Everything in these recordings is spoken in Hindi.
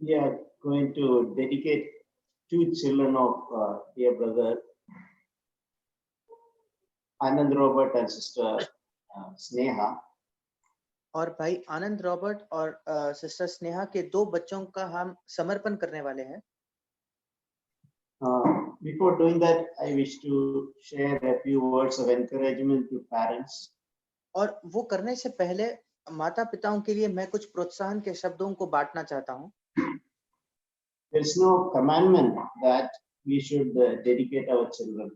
We are going to dedicate two children of dear brother Anand Robert and sister Sneha. और भाई आनंद रॉबर्ट और सिस्टर स्नेहा के दो बच्चों का हम समर्पण करने वाले हैं। Before doing that, I wish to share a few words of encouragement to parents. और वो करने से पहले माता पिताओं के लिए मैं कुछ प्रोत्साहन के शब्दों को बांटना चाहता हूँ। There is no commandment that we should dedicate our children.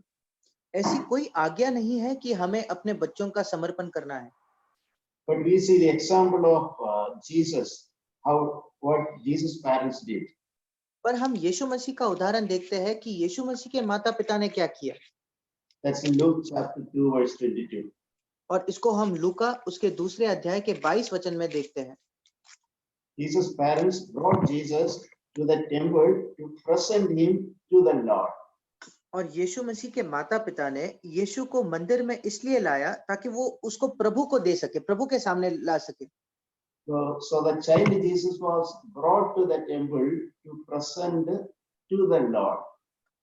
ऐसी कोई आज्ञा नहीं है कि हमें अपने बच्चों का समर्पण करना है। But we see the example of Jesus, what Jesus' parents did. पर हम यीशु मसीह का उदाहरण देखते हैं कि यीशु मसीह के माता पिता ने क्या किया। That's in Luke chapter 2 verse 22. और इसको हम लूका उसके दूसरे अध्याय के 22 वचन में देखते हैं। Jesus' parents brought Jesus to the temple to present him to the Lord. और यीशु मसीह के माता पिता ने यीशु को मंदिर में इसलिए लाया ताकि वो उसको प्रभु को दे सके, प्रभु के सामने ला सके। So the child Jesus was brought to the temple to present to the Lord.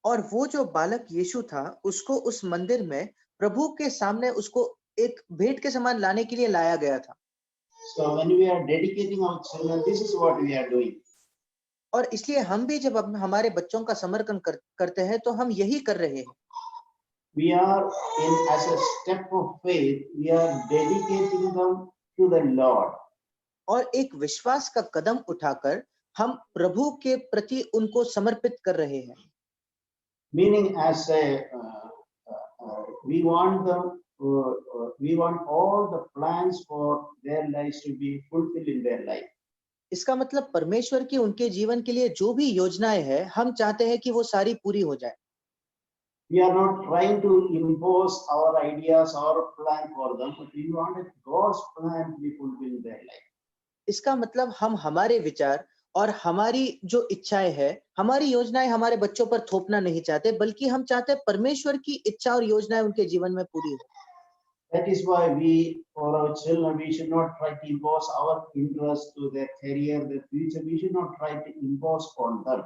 और वो जो बालक यीशु था उसको उस मंदिर में प्रभु के सामने उसको एक भेंट के समान लाने के लिए लाया गया था। So when we are dedicating our children, this is what we are doing. और इसलिए हम भी जब हमारे बच्चों का समर्पण करते हैं तो हम यही कर रहे हैं। We are as a step of faith, we are dedicating them to the Lord. और एक विश्वास का कदम उठाकर हम प्रभु के प्रति उनको समर्पित कर रहे हैं। Meaning as we want them, we want all the plans for their lives to be fulfilled in their life. इसका मतलब परमेश्वर की उनके जीवन के लिए जो भी योजनाएं हैं हम चाहते हैं कि वो सारी पूरी हो जाए। We are not trying to impose our ideas, our plan for them, but we want God's plan to be fulfilled in their life. इसका मतलब हम हमारे विचार और हमारी जो इच्छाएं हैं, हमारी योजनाएं हमारे बच्चों पर थोपना नहीं चाहते, बल्कि हम चाहते हैं परमेश्वर की इच्छा और योजनाएं उनके जीवन में पूरी हो। That is why for our children, we should not try to impose our interest to their career, their future. We should not try to impose on them.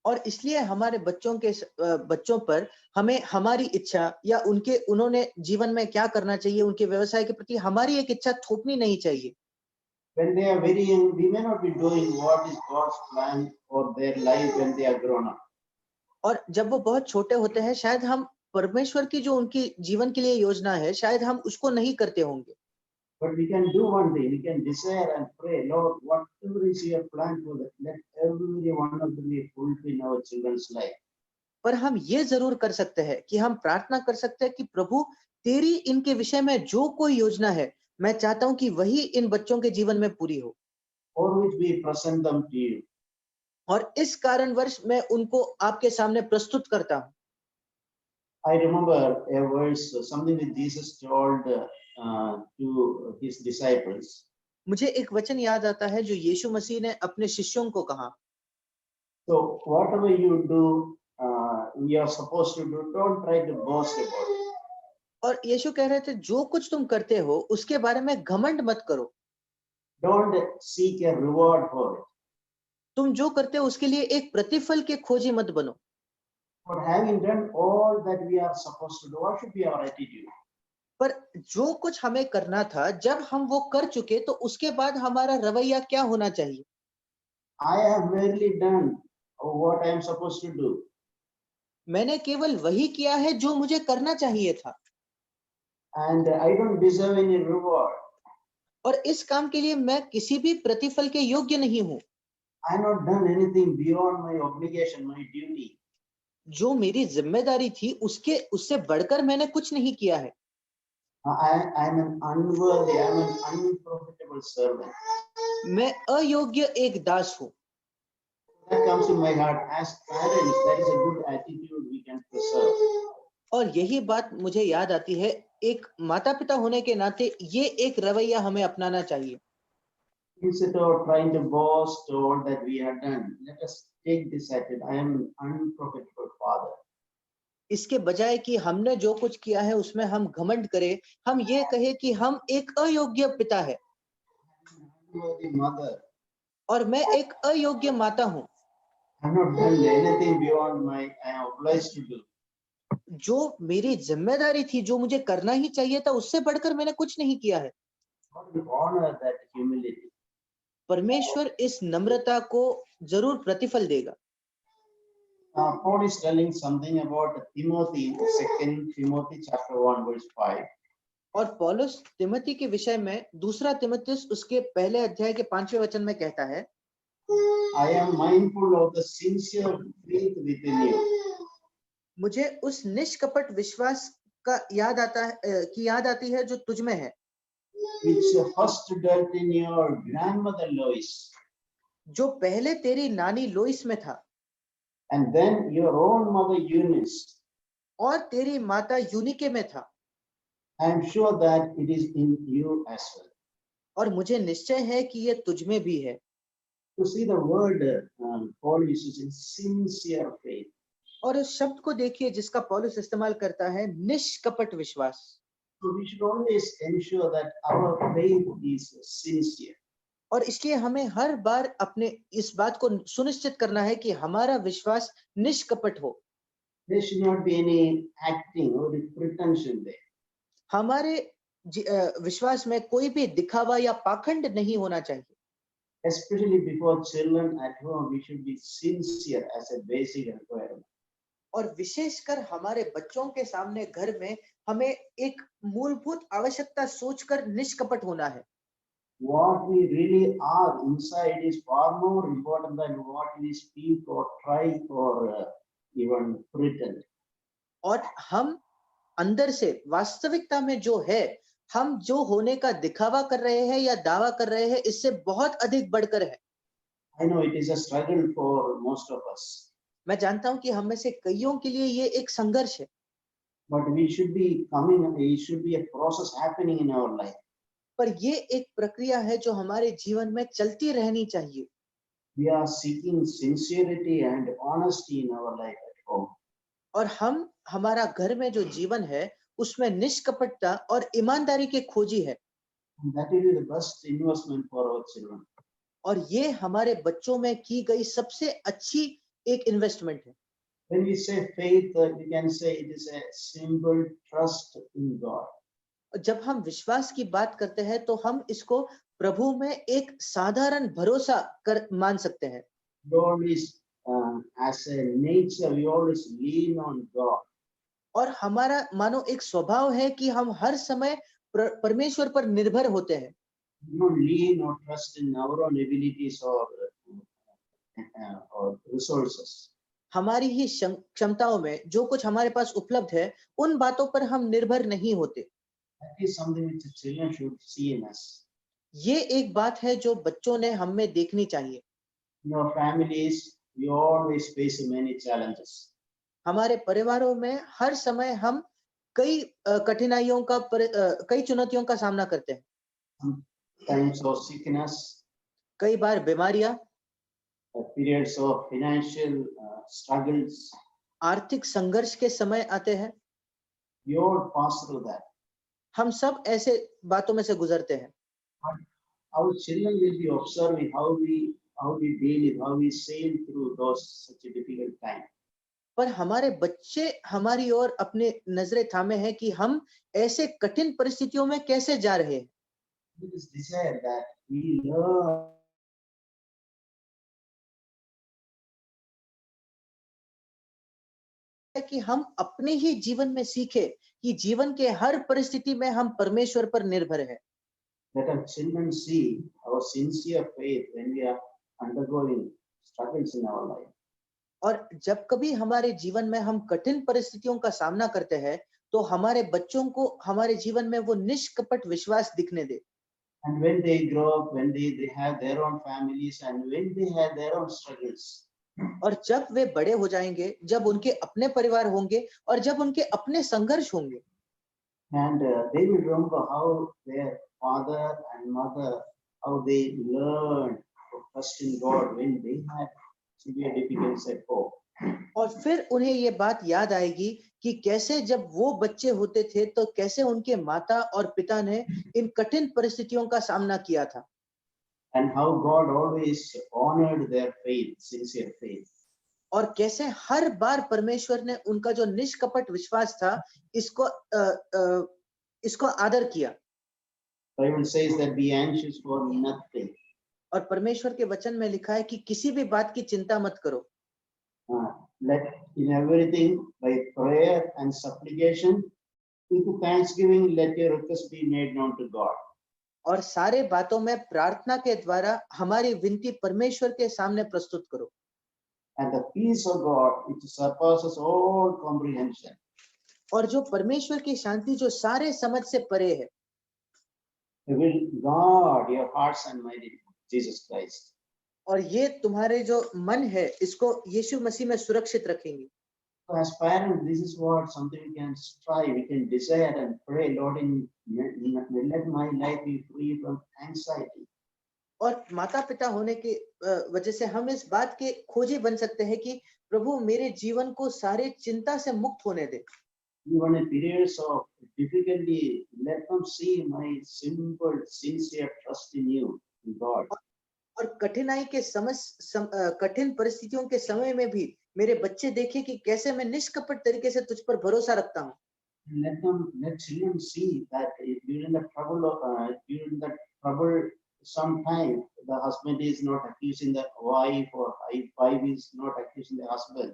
और इसलिए हमारे बच्चों पर हमें हमारी इच्छा या उन्होंने जीवन में क्या करना चाहिए, उनके व्यवसाय के प्रति हमारी एक इच्छा थोपनी नहीं चाहिए। When they are very young, we may not be doing what is God's plan for their life when they are grown up. और जब वो बहुत छोटे होते हैं शायद हम परमेश्वर की जो उनकी जीवन के लिए योजना है शायद हम उसको नहीं करते होंगे। But we can do one thing, we can desire and pray, Lord, whatever is your plan for that, let every one of them be fulfilled in our children's life. पर हम ये जरूर कर सकते हैं कि हम प्रार्थना कर सकते हैं कि प्रभु तेरी इनके विषय में जो कोई योजना है मैं चाहता हूं कि वही इन बच्चों के जीवन में पूरी हो। For which we present them to you. और इस कारणवश मैं उनको आपके सामने प्रस्तुत करता हूं। I remember a verse, something that Jesus told to his disciples. मुझे एक वचन याद आता है जो यीशु मसीह ने अपने शिष्यों को कहा। So whatever you do, you are supposed to do, don't try to boast about it. और यीशु कह रहे थे जो कुछ तुम करते हो उसके बारे में घमंड मत करो। Don't seek a reward for it. तुम जो करते हो उसके लिए एक प्रतिफल के खोजी मत बनो। For having done all that we are supposed to do, what should be our attitude? पर जो कुछ हमें करना था जब हम वो कर चुके तो उसके बाद हमारा रवैया क्या होना चाहिए? I have merely done what I am supposed to do. मैंने केवल वही किया है जो मुझे करना चाहिए था। And I don't deserve any reward. और इस काम के लिए मैं किसी भी प्रतिफल के योग्य नहीं हूँ। I have not done anything beyond my obligation, my duty. जो मेरी जिम्मेदारी थी उससे बढ़कर मैंने कुछ नहीं किया है। I am an unworthy, I am an unprofitable servant. मैं अयोग्य एक दास हूँ। That comes in my heart. As parents, that is a good attitude we can preserve. और यही बात मुझे याद आती है, एक माता पिता होने के नाते ये एक रवैया हमें अपनाना चाहिए। Instead of trying to boast all that we have done, let us take this attitude. I am an unprofitable father. इसके बजाय कि हमने जो कुछ किया है उसमें हम घमंड करें, हम ये कहे कि हम एक अयोग्य पिता है। Unworthy mother. और मैं एक अयोग्य माता हूँ I have not done anything beyond my I am obliged to do. जो मेरी जिम्मेदारी थी, जो मुझे करना ही चाहिए था, उससे बढ़कर मैंने कुछ नहीं किया है। God will honor that humility. परमेश्वर इस नम्रता को जरूर प्रतिफल देगा। Paul is telling something about Timothy in 2 Timothy chapter 1 verse 5. और पौलुस तिमोथी के विषय में दूसरा तिमुथियुस उसके पहले अध्याय के 5वें वचन में कहता है, I am mindful of the sincere faith within you, मुझे उस निष्कपट विश्वास का याद आता है की याद आती है जो तुझ में है, which first dwelt in your grandmother Lois, जो पहले तेरी नानी लोइस में था and then your own mother Eunice. और तेरी माता यूनिके में था, I am sure that it is in you as well. और मुझे निश्चय है कि यह तुझ में भी है। To see the word Paul uses in sincere faith. और उस शब्द को देखिए जिसका पौलुस इस्तेमाल करता है, निष्कपट विश्वास। So we should always ensure that our faith is sincere. और इसलिए हमें हर बार अपने इस बात को सुनिश्चित करना है कि हमारा विश्वास निष्कपट हो। There should not be any acting or pretension there. हमारे विश्वास में कोई भी दिखावा या पाखंड नहीं होना चाहिए। Especially before children at home, we should be sincere as a basic requirement. और विशेषकर हमारे बच्चों के सामने घर में हमें एक मूलभूत आवश्यकता सोचकर निष्कपट होना है। What we really are inside is far more important than what we speak or try or even pretend. और हम अंदर से वास्तविकता में जो है, हम जो होने का दिखावा कर रहे हैं या दावा कर रहे हैं, इससे बहुत अधिक बढ़कर है। I know it is a struggle for most of us, मैं जानता हूं कि हम में से कईयों के लिए ये एक संघर्ष है, but we should be coming. It should be a process happening in our life. पर ये एक प्रक्रिया है जो हमारे जीवन में चलती रहनी चाहिए। We are seeking sincerity and honesty in our life at home. और हम हमारा घर में जो जीवन है उसमें निष्कपटता और ईमानदारी के खोजी है। And that will be the best investment for our children. और ये हमारे बच्चों में की गई सबसे अच्छी एक इन्वेस्टमेंट है। When we say faith, we can say it is a simple trust in God. जब हम विश्वास की बात करते हैं तो हम इसको प्रभु में एक साधारण भरोसा कर मान सकते हैं। We always, as a nature, we always lean on God. और हमारा मानो एक स्वभाव है कि हम हर समय परमेश्वर पर निर्भर होते हैं। We don't lean or trust in our own abilities or resources. हमारी ही क्षमताओं में जो कुछ हमारे पास उपलब्ध है, उन बातों पर हम निर्भर नहीं होते। That is something which the children should see in us. ये एक बात है जो बच्चों ने हम में देखनी चाहिए। In our families, we always face many challenges. हमारे परिवारों में हर समय हम कई कठिनाइयों का कई चुनौतियों का सामना करते हैं। Times of sickness, कई बार बीमारियां, periods of financial struggles. आर्थिक संघर्ष के समय आते हैं। We all pass through that. हम सब ऐसे बातों में से गुजरते हैं। But our children will be observing how we deal with, how we sail through those such a difficult time. पर हमारे बच्चे हमारी ओर अपने नजरें थामे हैं कि हम ऐसे कठिन परिस्थितियों में कैसे जा रहे हैं। It is desire that we learn कि हम अपने ही जीवन में सीखे कि जीवन के हर परिस्थिति में हम परमेश्वर पर निर्भर हैं। that our children see our sincere faith when we are undergoing struggles in our life. और जब कभी हमारे जीवन में हम कठिन परिस्थितियों का सामना करते हैं तो हमारे बच्चों को हमारे जीवन में वो निष्कपट विश्वास दिखने दे। And when they grow up, when they have their own families and when they have their own struggles, और जब वे बड़े हो जाएंगे, जब उनके अपने परिवार होंगे और जब उनके अपने संघर्ष होंगे, and they will remember how their father and mother, how they learned to trust in God when they had severe difficulties at home. और फिर उन्हें ये बात याद आएगी कि कैसे जब वो बच्चे होते थे तो कैसे उनके माता और पिता ने इन कठिन परिस्थितियों का सामना किया था। and how God always honored their faith, sincere faith. और कैसे हर बार परमेश्वर ने उनका जो निष्कपट विश्वास था इसको आदर किया। Bible says that be anxious for nothing. और परमेश्वर के वचन में लिखा है कि किसी भी बात की चिंता मत करो, Let in everything by prayer and supplication with thanksgiving let your request be made known to God. और सारे बातों में प्रार्थना के द्वारा हमारी विनती परमेश्वर के सामने प्रस्तुत करो। And the peace of God which surpasses all comprehension और जो परमेश्वर की शांति जो सारे समझ से परे है, will guard your hearts and mind in Jesus Christ. और ये तुम्हारे जो मन है इसको यीशु मसीह में सुरक्षित रखेंगे। So as parents, this is what something we can strive, we can desire and pray, Lord, let my life be free from anxiety. और माता पिता होने की वजह से हम इस बात के खोजी बन सकते हैं कि प्रभु मेरे जीवन को सारे चिंता से मुक्त होने दे। Even in periods of difficulty, let them see my simple, sincere trust in you, in God. और कठिनाई के कठिन परिस्थितियों के समय में भी मेरे बच्चे देखे कि कैसे मैं निष्कपट तरीके से तुझ पर भरोसा रखता हूँ। Let children see that during the trouble, sometimes the husband is not accusing the wife or wife is not accusing the husband.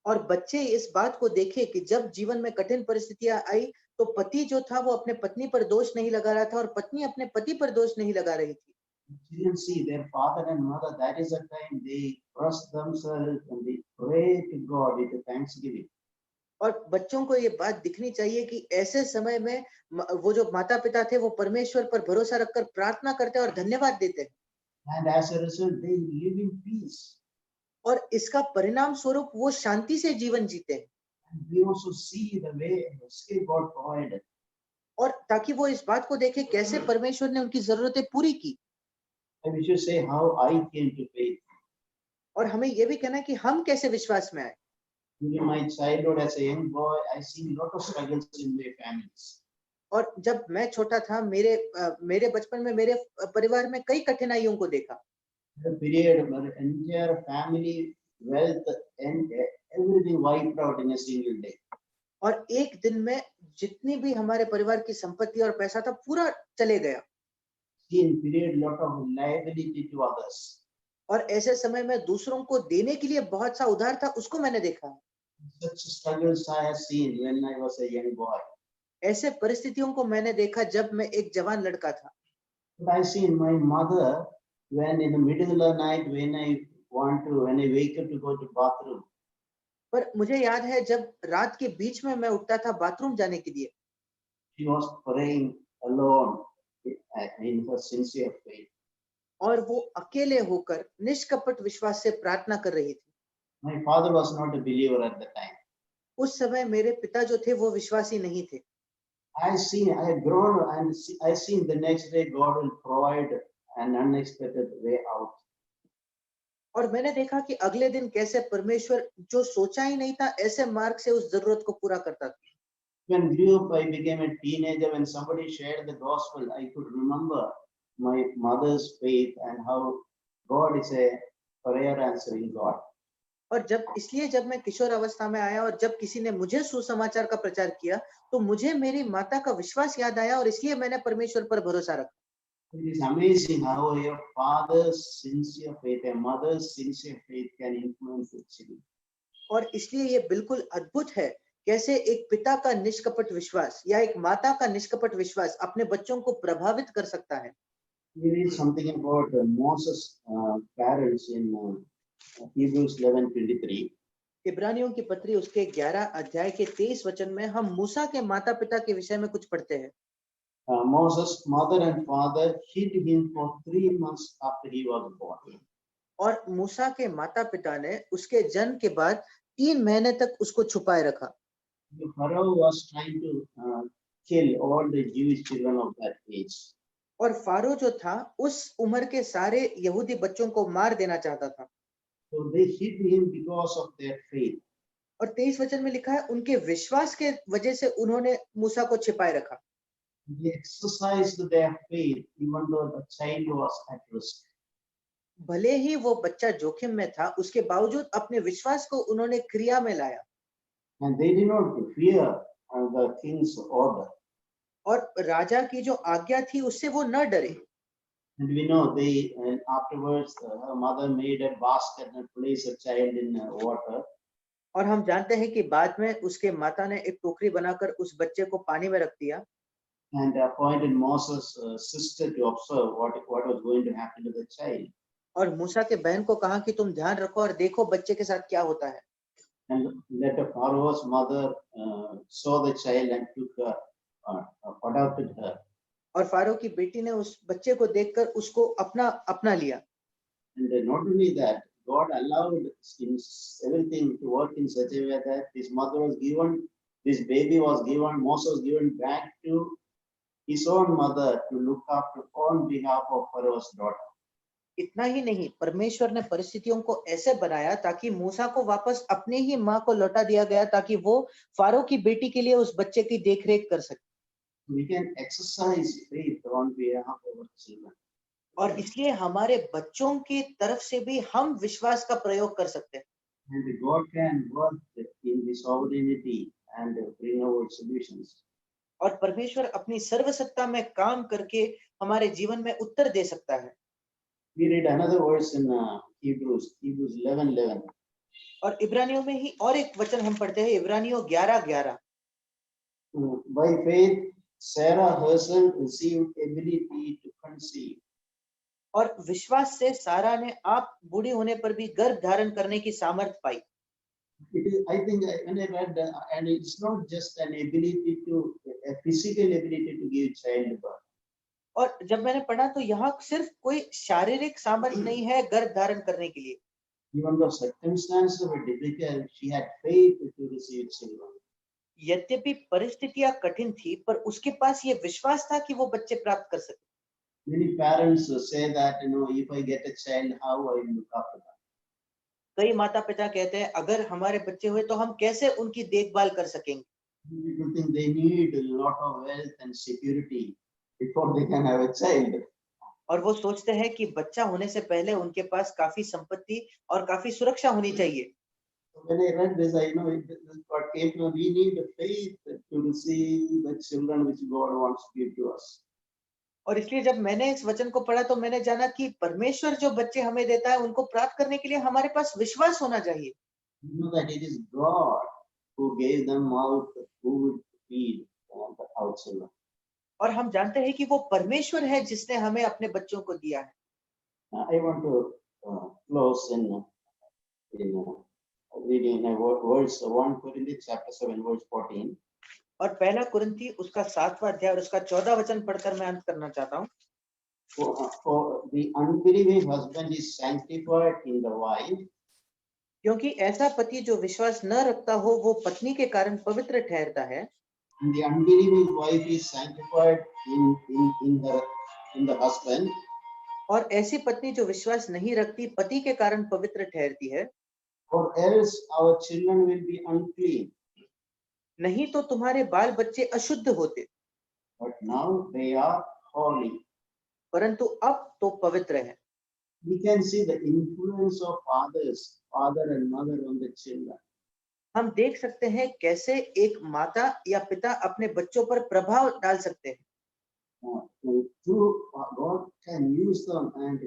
और बच्चे इस बात को देखे कि जब जीवन में कठिन परिस्थितियां आई तो पति जो था वो अपने पत्नी पर दोष नहीं लगा रहा था और पत्नी अपने पति पर दोष नहीं लगा रही थी। Children see their father and mother, that is the time they trust themselves and they pray to God with thanksgiving. और बच्चों को ये बात दिखनी चाहिए कि ऐसे समय में वो जो माता पिता थे वो परमेश्वर पर भरोसा रखकर प्रार्थना करते और धन्यवाद देते। And as a result, they live in peace. और इसका परिणाम स्वरूप वो शांति से जीवन जीते हैं। And we also see the way escape God provided. और ताकि वो इस बात को देखे कैसे परमेश्वर ने उनकी जरूरतें पूरी की। And we should say how I came to faith. और हमें ये भी कहना है कि हम कैसे विश्वास में आए। During my childhood as a young boy, I seen a lot of struggles in my families. और जब मैं छोटा था मेरे बचपन में मेरे परिवार में कई कठिनाइयों को देखा। The period where entire family wealth and everything wiped out in a single day. और एक दिन में जितनी भी हमारे परिवार की संपत्ति और पैसा था पूरा चले गया। In period lot of liability to others. और ऐसे समय में दूसरों को देने के लिए बहुत सा उधार था, उसको मैंने देखा। Such struggles I have seen when I was a young boy. ऐसे परिस्थितियों को मैंने देखा जब मैं एक जवान लड़का था। But I seen my mother when in the middle of the night when I wake up to go to bathroom. पर मुझे याद है जब रात के बीच में मैं उठता था बाथरूम जाने के लिए, She was praying alone in her sincere faith. और वो अकेले होकर निष्कपट विश्वास से प्रार्थना कर रही थी। My father was not a believer at the time. उस समय मेरे पिता जो थे वो विश्वासी नहीं थे। I had grown and I seen the next day God will provide an unexpected way out. और मैंने देखा कि अगले दिन कैसे परमेश्वर जो सोचा ही नहीं था ऐसे मार्ग से उस जरूरत को पूरा करता था। When I grew up, I became a teenager. When somebody shared the gospel, I could remember my mother's faith and how God is a prayer answering God. और जब मैं किशोर अवस्था में आया और जब किसी ने मुझे सुसमाचार का प्रचार किया तो मुझे मेरी माता का विश्वास याद आया और इसलिए मैंने परमेश्वर पर भरोसा रखा। It is amazing how your father's sincere faith, a mother's sincere faith can influence the children. और इसलिए ये बिल्कुल अद्भुत है कैसे एक पिता का निष्कपट विश्वास या एक माता का निष्कपट विश्वास अपने बच्चों को प्रभावित कर सकता है। We read something about Moses' parents in Hebrews 11:23. इब्रानियों की पत्री उसके 11 अध्याय के 23 वचन में हम मूसा के माता पिता के विषय में कुछ पढ़ते हैं। Moses' mother and father hid him for 3 months after he was born. और मूसा के माता पिता ने उसके जन्म के बाद 3 महीने तक उसको छुपाए रखा। The Pharaoh was trying to kill all the Jewish children of that age. और फारो जो था उस उम्र के सारे यहूदी बच्चों को मार देना चाहता था। So they hid him because of their faith. और 23 वचन में लिखा है उनके विश्वास के वजह से उन्होंने मूसा को छिपाए रखा। They exercised their faith even though the child was at risk. भले ही वो बच्चा जोखिम में था, उसके बावजूद अपने विश्वास को उन्होंने क्रिया में लाया And they did not fear the king's order. और राजा की जो आज्ञा थी उससे वो न डरे। And we know and afterwards her mother made a basket and placed a child in water. और हम जानते हैं कि बाद में उसके माता ने एक टोकरी बनाकर उस बच्चे को पानी में रख दिया And appointed Moses' sister to observe what was going to happen to the child. और मूसा के बहन को कहा कि तुम ध्यान रखो और देखो बच्चे के साथ क्या होता है। And later Pharaoh's mother saw the child and took her, adopted her. और फारो की बेटी ने उस बच्चे को देखकर उसको अपना लिया। And not only that, God allowed everything to work in such a way that this baby was given, Moses was given back to his own mother to look after on behalf of Pharaoh's daughter. इतना ही नहीं, परमेश्वर ने परिस्थितियों को ऐसे बनाया ताकि मूसा को वापस अपनी ही माँ को लौटा दिया गया ताकि वो फारो की बेटी के लिए उस बच्चे की देखरेख कर सके। We can exercise faith on behalf of our children. और इसलिए हमारे बच्चों की तरफ से भी हम विश्वास का प्रयोग कर सकते हैं। And God can work in His sovereignty and bring our solutions. और परमेश्वर अपनी सर्वसत्ता में काम करके हमारे जीवन में उत्तर दे सकता है। We read another verse in Hebrews 11:11. और इब्रानियों में ही और एक वचन हम पढ़ते हैं, इब्रानियों 11:11। By faith, Sarah herself received ability to conceive. और विश्वास से सारा ने आप बूढ़ी होने पर भी गर्भ धारण करने की सामर्थ पाई। I think when I read, and it's not just an ability a physical ability to give childbirth. और जब मैंने पढ़ा तो यहाँ सिर्फ कोई शारीरिक सामर्थ्य नहीं है गर्भ धारण करने के लिए। Even though circumstances were difficult, she had faith to receive children. यद्यपि परिस्थितियां कठिन थी, पर उसके पास ये विश्वास था कि वो बच्चे प्राप्त कर सके। Many parents say that, if I get a child, how I will look after them. कई माता पिता कहते हैं अगर हमारे बच्चे हुए तो हम कैसे उनकी देखभाल कर सकेंगे। People think they need a lot of wealth and security before they can have a child. और वो सोचते हैं कि बच्चा होने से पहले उनके पास काफी संपत्ति और काफी सुरक्षा होनी चाहिए। When I read this, I know what came to me. We need faith to receive the children which God wants to give to us. और इसलिए जब मैंने इस वचन को पढ़ा तो मैंने जाना कि परमेश्वर जो बच्चे हमें देता है उनको प्राप्त करने के लिए हमारे पास विश्वास होना चाहिए। You know that it is God who gave them out food to feed our children. और हम जानते हैं कि वो परमेश्वर है जिसने हमें अपने बच्चों को दिया है। I want to close in reading verse 1 Corinthians chapter 7 verse 14. और पहला कुरिन्थी उसका 7वां अध्याय और उसका 14 वचन पढ़कर मैं अंत करना चाहता हूँ। For the unbelieving husband is sanctified in the wife. क्योंकि ऐसा पति जो विश्वास न रखता हो वो पत्नी के कारण पवित्र ठहरता है। And the unbelieving wife is sanctified in the husband. और ऐसी पत्नी जो विश्वास नहीं रखती पति के कारण पवित्र ठहरती है। Or else our children will be unclean. नहीं तो तुम्हारे बाल बच्चे अशुद्ध होते। But now they are holy. परंतु अब तो पवित्र है। We can see the influence of father and mother on the children. हम देख सकते हैं कैसे एक माता या पिता अपने बच्चों पर प्रभाव डाल सकते हैं। God can use them, and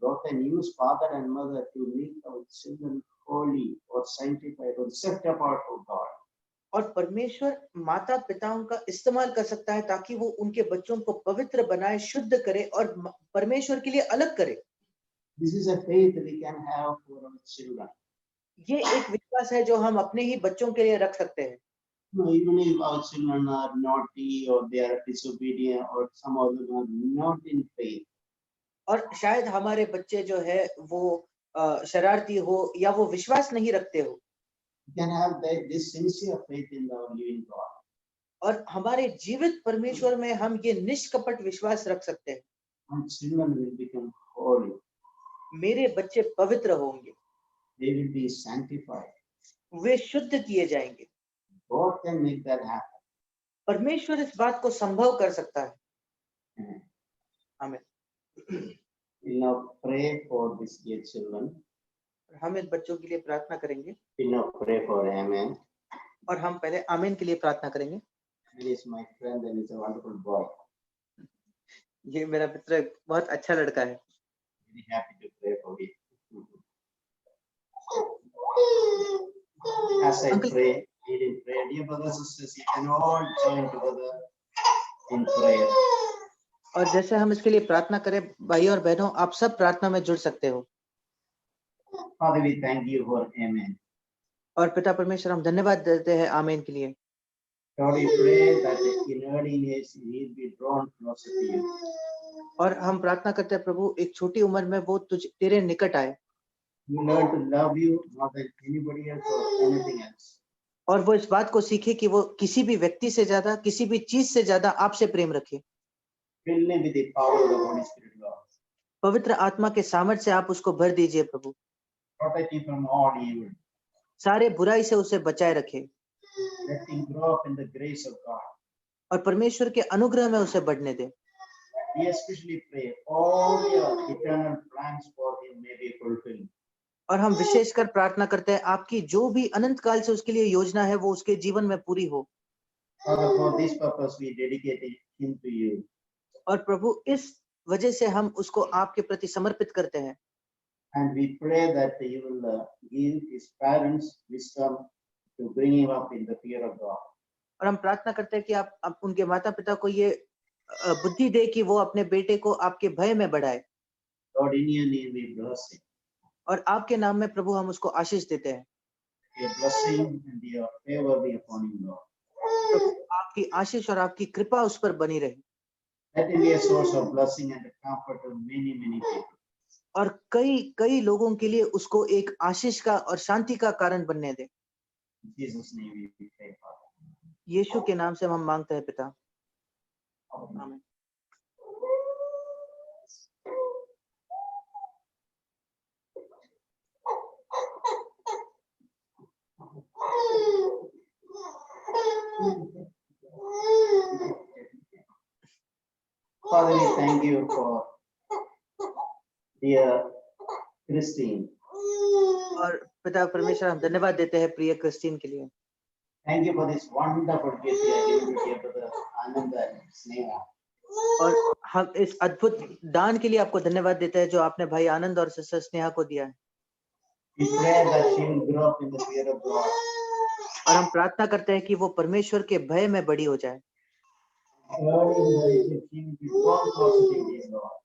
God can use father and mother to make our children holy or sanctified or set apart for God. और परमेश्वर माता पिताओं का इस्तेमाल कर सकता है ताकि वो उनके बच्चों को पवित्र बनाए, शुद्ध करे और परमेश्वर के लिए अलग करे। This is a faith we can have for our children. ये एक विश्वास है जो हम अपने ही बच्चों के लिए रख सकते हैं। Even if our children are naughty or they are disobedient or some of them are not in faith. और शायद हमारे बच्चे जो है वो शरारती हो या वो विश्वास नहीं रखते हो। We can have this sincere faith in our living God. और हमारे जीवित परमेश्वर में हम ये निष्कपट विश्वास रख सकते हैं। My children will become holy. मेरे बच्चे पवित्र होंगे। They will be sanctified. वे शुद्ध किए जाएंगे। God can make that happen. परमेश्वर इस बात को संभव कर सकता है। Amen. आमीन। We now pray for these dear children. हम इन बच्चों के लिए प्रार्थना करेंगे We now pray for Amen. और हम पहले आमीन के लिए प्रार्थना करेंगे। He is my friend and he's a wonderful boy. ये मेरा मित्र एक बहुत अच्छा लड़का है। Very happy to pray for him. As I Uncle- pray, lead in prayer. Dear brothers and sisters, you can all join together in prayer. और जैसे हम इसके लिए प्रार्थना करें, भाई और बहनों, आप सब प्रार्थना में जुड़ सकते हो। Father, we thank you for Amen. और पिता परमेश्वर, हम धन्यवाद देते हैं आमीन के लिए। Lord, we pray that in early years he will be drawn closer to you. और हम प्रार्थना करते हैं प्रभु, एक छोटी उम्र में वो तेरे निकट आए You learn to love you more than anybody else or anything else. और वो इस बात को सीखे कि वो किसी भी व्यक्ति से ज्यादा, किसी भी चीज से ज्यादा आपसे प्रेम रखे। Fill him with the power of the Holy Spirit, Lord. पवित्र आत्मा के सामर्थ्य से आप उसको भर दीजिए प्रभु। Protect him from all evil. सारे बुराई से उसे बचाए रखे Let him grow up in the grace of God. और परमेश्वर के अनुग्रह में उसे बढ़ने दे। We especially pray all your eternal plans for him may be fulfilled. और हम विशेषकर प्रार्थना करते हैं आपकी जो भी अनंत काल से उसके लिए योजना है वो उसके जीवन में पूरी हो। Father, for this purpose we dedicate him to you. और प्रभु इस वजह से हम उसको आपके प्रति समर्पित करते हैं। And we pray that you will give his parents wisdom to bring him up in the fear of God. और हम प्रार्थना करते हैं कि आप उनके माता पिता को ये बुद्धि दे कि वो अपने बेटे को आपके भय में बढ़ाए। Lord, in your name we bless him. और आपके नाम में प्रभु हम उसको आशीष देते हैं। Your blessing and your favor be upon him, Lord. प्रभु आपकी आशीष और आपकी कृपा उस पर बनी रहे Let him be a source of blessing and comfort to many, many people. और कई लोगों के लिए उसको एक आशीष का और शांति का कारण बनने दे। In Jesus' name we pray, Father. यीशु के नाम से हम मांगते हैं पिता, आमीन। Father, we thank you for dear Christine. और पिता परमेश्वर, हम धन्यवाद देते हैं प्रिय क्रिस्टीन के लिए। Thank you for this wonderful gift you have given to dear brother Ananda and Sneha. और हम इस अद्भुत दान के लिए आपको धन्यवाद देते हैं जो आपने भाई आनंद और सिस्टर स्नेहा को दिया है। We pray that she will grow up in the fear of God. और हम प्रार्थना करते हैं कि वो परमेश्वर के भय में बड़ी हो जाए। Lord, in the riches, she will be drawn closer to you, Lord.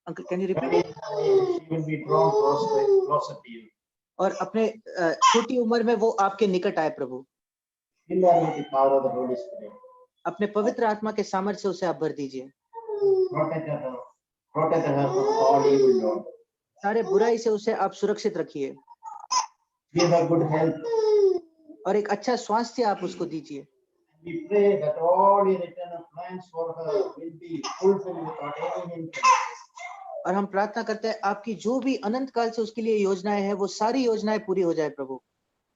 Uncle, can you Lord, repeat? in the riches, she will be drawn closer to you. और अपने छोटी उम्र में वो आपके निकट आए प्रभु। Fill her with the power of the Holy Spirit. अपने पवित्र आत्मा के सामर्थ्य से उसे आप भर दीजिए। Protect her from all evil, Lord. सारे बुराई से उसे आप सुरक्षित रखिए Give her good health. और एक अच्छा स्वास्थ्य आप उसको दीजिए। We pray that all your eternal plans for her will be fulfilled without any hindrance. और हम प्रार्थना करते हैं आपकी जो भी अनंत काल से उसके लिए योजनाएं हैं वो सारी योजनाएं पूरी हो जाए प्रभु।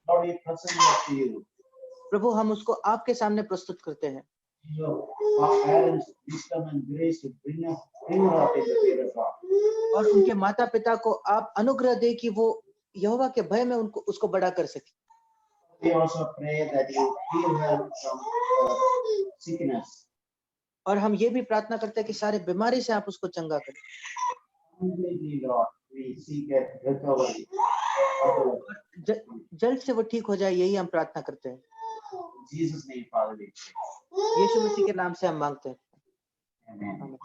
Lord, we present her to you. प्रभु हम उसको आपके सामने प्रस्तुत करते हैं। Our parents' wisdom and grace to bring her up in the fear of God. और उनके माता पिता को आप अनुग्रह दे कि वो यहोवा के भय में उसको बड़ा कर सके। We also pray that you heal her from sickness. और हम ये भी प्रार्थना करते हैं कि सारे बीमारी से आप उसको चंगा करें। Completely, Lord, we seek a recovery. जल्द से वो ठीक हो जाए, यही हम प्रार्थना करते हैं। In Jesus' name, Father, we pray. यीशु मसीह के नाम से हम मांगते हैं। Amen. आमीन।